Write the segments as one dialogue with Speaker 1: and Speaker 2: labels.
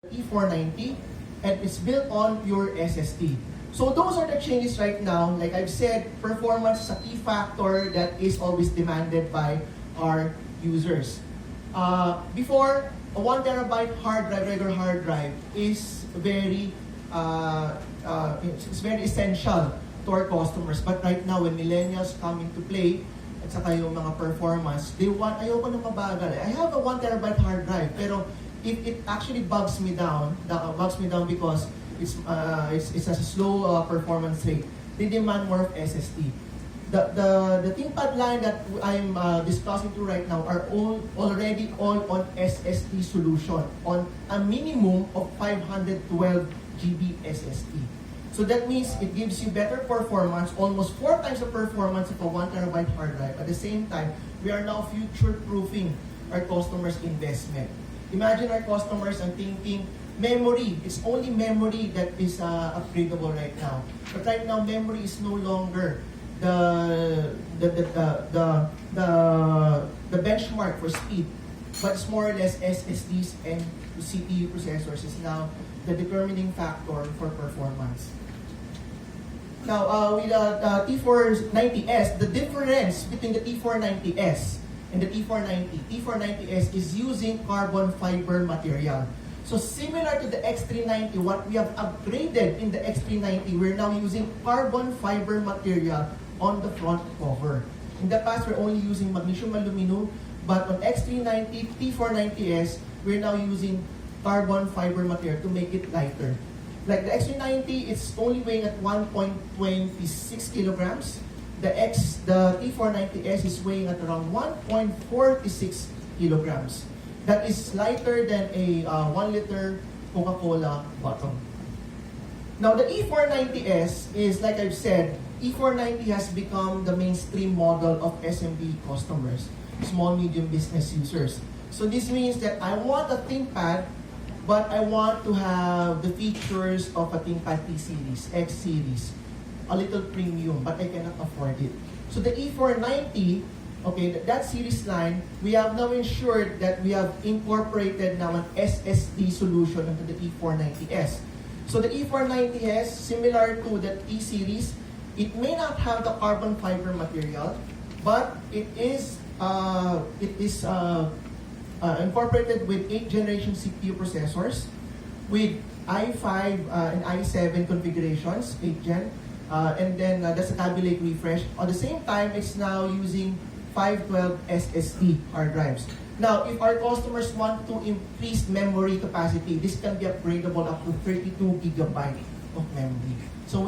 Speaker 1: E490, and it's built on pure SSD. So those are the changes right now. Like I've said, performance is a key factor that is always demanded by our users. Before, a 1 terabyte hard drive, regular hard drive, is it's very essential to our customers. But right now, when millennials come into play, at saka yung mga performance, ayoko na mabagal. I have a 1 terabyte hard drive, pero it actually bugs me down because it's a slow performance rate. They demand more of SSD. The ThinkPad line that I'm discussing to right now are already all on SSD solution on a minimum of 512 GB SSD. So that means it gives you better performance, almost 4 times the performance of a 1 terabyte hard drive. At the same time, we are now future-proofing our customers' investment. Imagine our customers are thinking, memory, it's only memory that is upgradable right now. But right now, memory is no longer the benchmark for speed, but it's more or less SSDs and CPU processors is now the determining factor for performance. Now, with the T490S, the difference between the T490S and the T490S is using carbon fiber material. So similar to the X390, what we have upgraded in the X390, we're now using carbon fiber material on the front cover. In the past, we're only using magnesium aluminum, but on X390, T490S, we're now using carbon fiber material to make it lighter. Like the X390, it's only weighing at 1.26 kilograms. The T490S is weighing at around 1.46 kilograms. That is lighter than a 1 liter Coca-Cola bottle. Now the E490S is, like I've said, E490 has become the mainstream model of SMB customers, small medium business users. So this means that I want a ThinkPad, but I want to have the features of a ThinkPad T series, X series. A little premium, but I cannot afford it. So the E490, okay, that series line, we have now ensured that we have incorporated now an SSD solution into the E490S. So the E490S, similar to the T series, it may not have the carbon fiber material, but it is incorporated with 8th generation CPU processors with i5 and i7 configurations, 8th gen. And then that's a tabulate refresh. At the same time, it's now using 512 SSD hard drives. Now, if our customers want to increase memory capacity, this can be upgradable up to 32 gigabyte of memory. So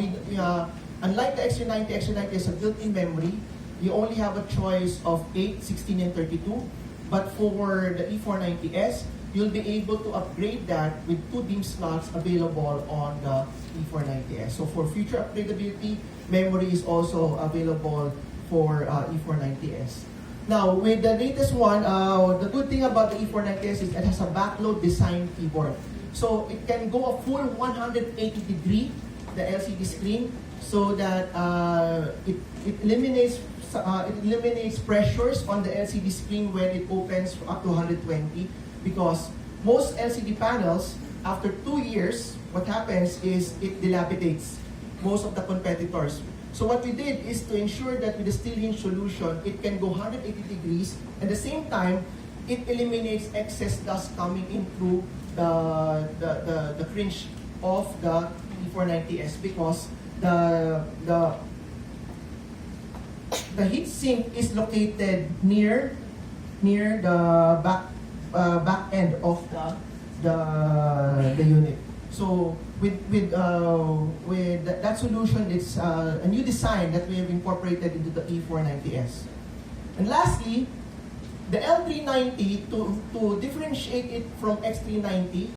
Speaker 1: unlike the X390 is a built-in memory. You only have a choice of 8, 16, and 32. But for the E490S, you'll be able to upgrade that with 2 DIMM slots available on the E490S. So for future upgradability, memory is also available for E490S. Now, with the latest one, the good thing about the E490S is it has a backload design keyboard. So it can go a full 180 degree, the LCD screen, so that it eliminates pressures on the LCD screen when it opens up to 120. Because most LCD panels, after 2 years, what happens is it dilapidates most of the competitors. So what we did is to ensure that with the steel hinge solution, it can go 180 degrees. At the same time, it eliminates excess dust coming in through the fringe of the E490S because the heat sink is located near the back end of the unit. So with that solution, it's a new design that we have incorporated into the E490S. And lastly, the L390, to differentiate it from X390,